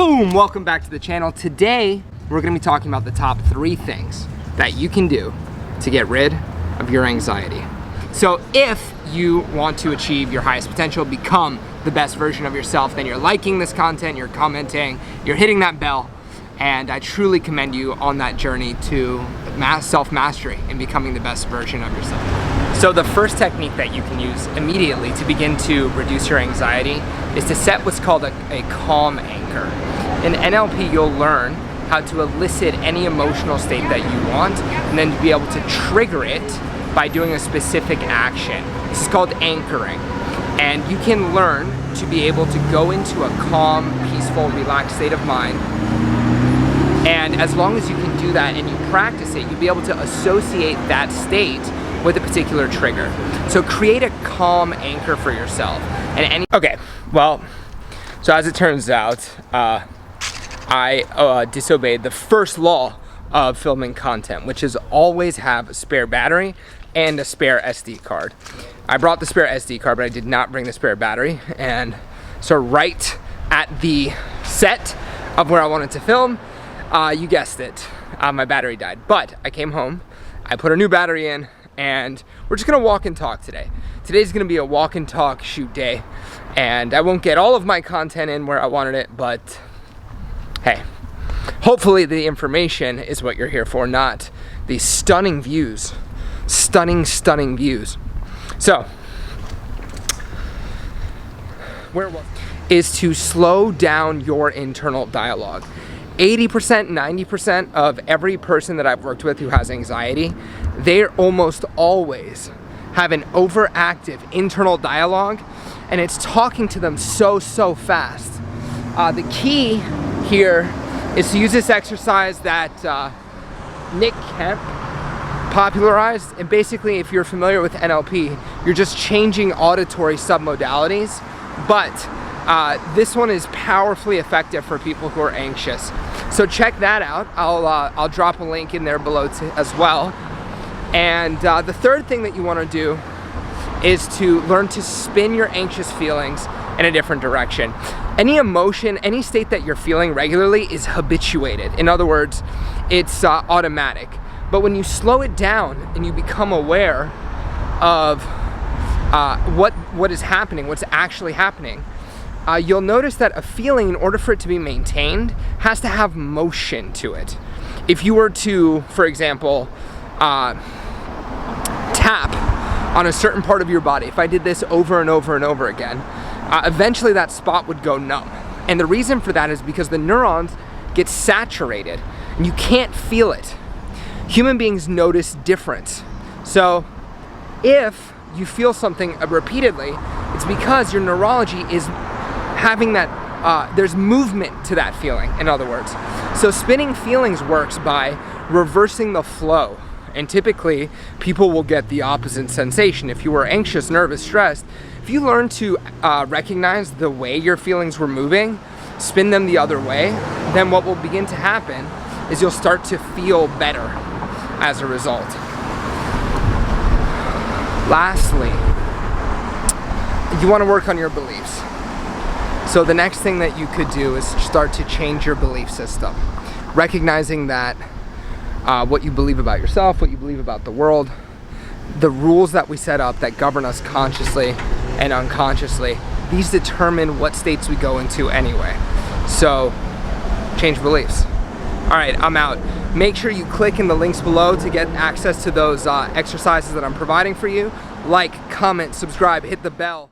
Boom! Welcome back to the channel. Today, we're gonna be talking about the top 3 things that you can do to get rid of your anxiety. So if you want to achieve your highest potential, become the best version of yourself, then you're liking this content, you're commenting, you're hitting that bell, and I truly commend you on that journey to self-mastery and becoming the best version of yourself. So the first technique that you can use immediately to begin to reduce your anxiety is to set what's called a calm anchor. In NLP, you'll learn how to elicit any emotional state that you want and then to be able to trigger it by doing a specific action. This is called anchoring. And you can learn to be able to go into a calm, peaceful, relaxed state of mind. And as long as you can do that and you practice it, you'll be able to associate that state with a particular trigger. So create a calm anchor for yourself. Okay, well, so as it turns out, I disobeyed the first law of filming content, which is always have a spare battery and a spare SD card. I brought the spare SD card, but I did not bring the spare battery. And so right at the set of where I wanted to film, you guessed it, my battery died. But I came home, I put a new battery in, and we're just gonna walk and talk today. Today's gonna be a walk and talk shoot day, and I won't get all of my content in where I wanted it, but hey, hopefully the information is what you're here for, not these stunning views. Stunning views. So, where was it? Is to slow down your internal dialogue. 80%, 90% of every person that I've worked with who has anxiety, they almost always have an overactive internal dialogue, and it's talking to them so fast. The key here is to use this exercise that Nick Kemp popularized, and basically if you're familiar with NLP, you're just changing auditory submodalities, but this one is powerfully effective for people who are anxious. So check that out. I'll drop a link in there below as well. And the third thing that you want to do is to learn to spin your anxious feelings in a different direction. Any emotion, any state that you're feeling regularly is habituated. In other words, it's automatic. But when you slow it down and you become aware of what is happening, what's actually happening, you'll notice that a feeling, in order for it to be maintained, has to have motion to it. If you were to, for example, tap on a certain part of your body, if I did this over and over and over again, eventually that spot would go numb. And the reason for that is because the neurons get saturated and you can't feel it. Human beings notice difference. So if you feel something repeatedly, it's because your neurology is having that, there's movement to that feeling, in other words. So spinning feelings works by reversing the flow. And typically, people will get the opposite sensation. If you were anxious, nervous, stressed, if you learn to recognize the way your feelings were moving, spin them the other way, then what will begin to happen is you'll start to feel better as a result. Lastly, you want to work on your beliefs. So the next thing that you could do is start to change your belief system. Recognizing that what you believe about yourself, what you believe about the world, the rules that we set up that govern us consciously and unconsciously, these determine what states we go into anyway. So change beliefs. All right, I'm out. Make sure you click in the links below to get access to those exercises that I'm providing for you. Like, comment, subscribe, hit the bell.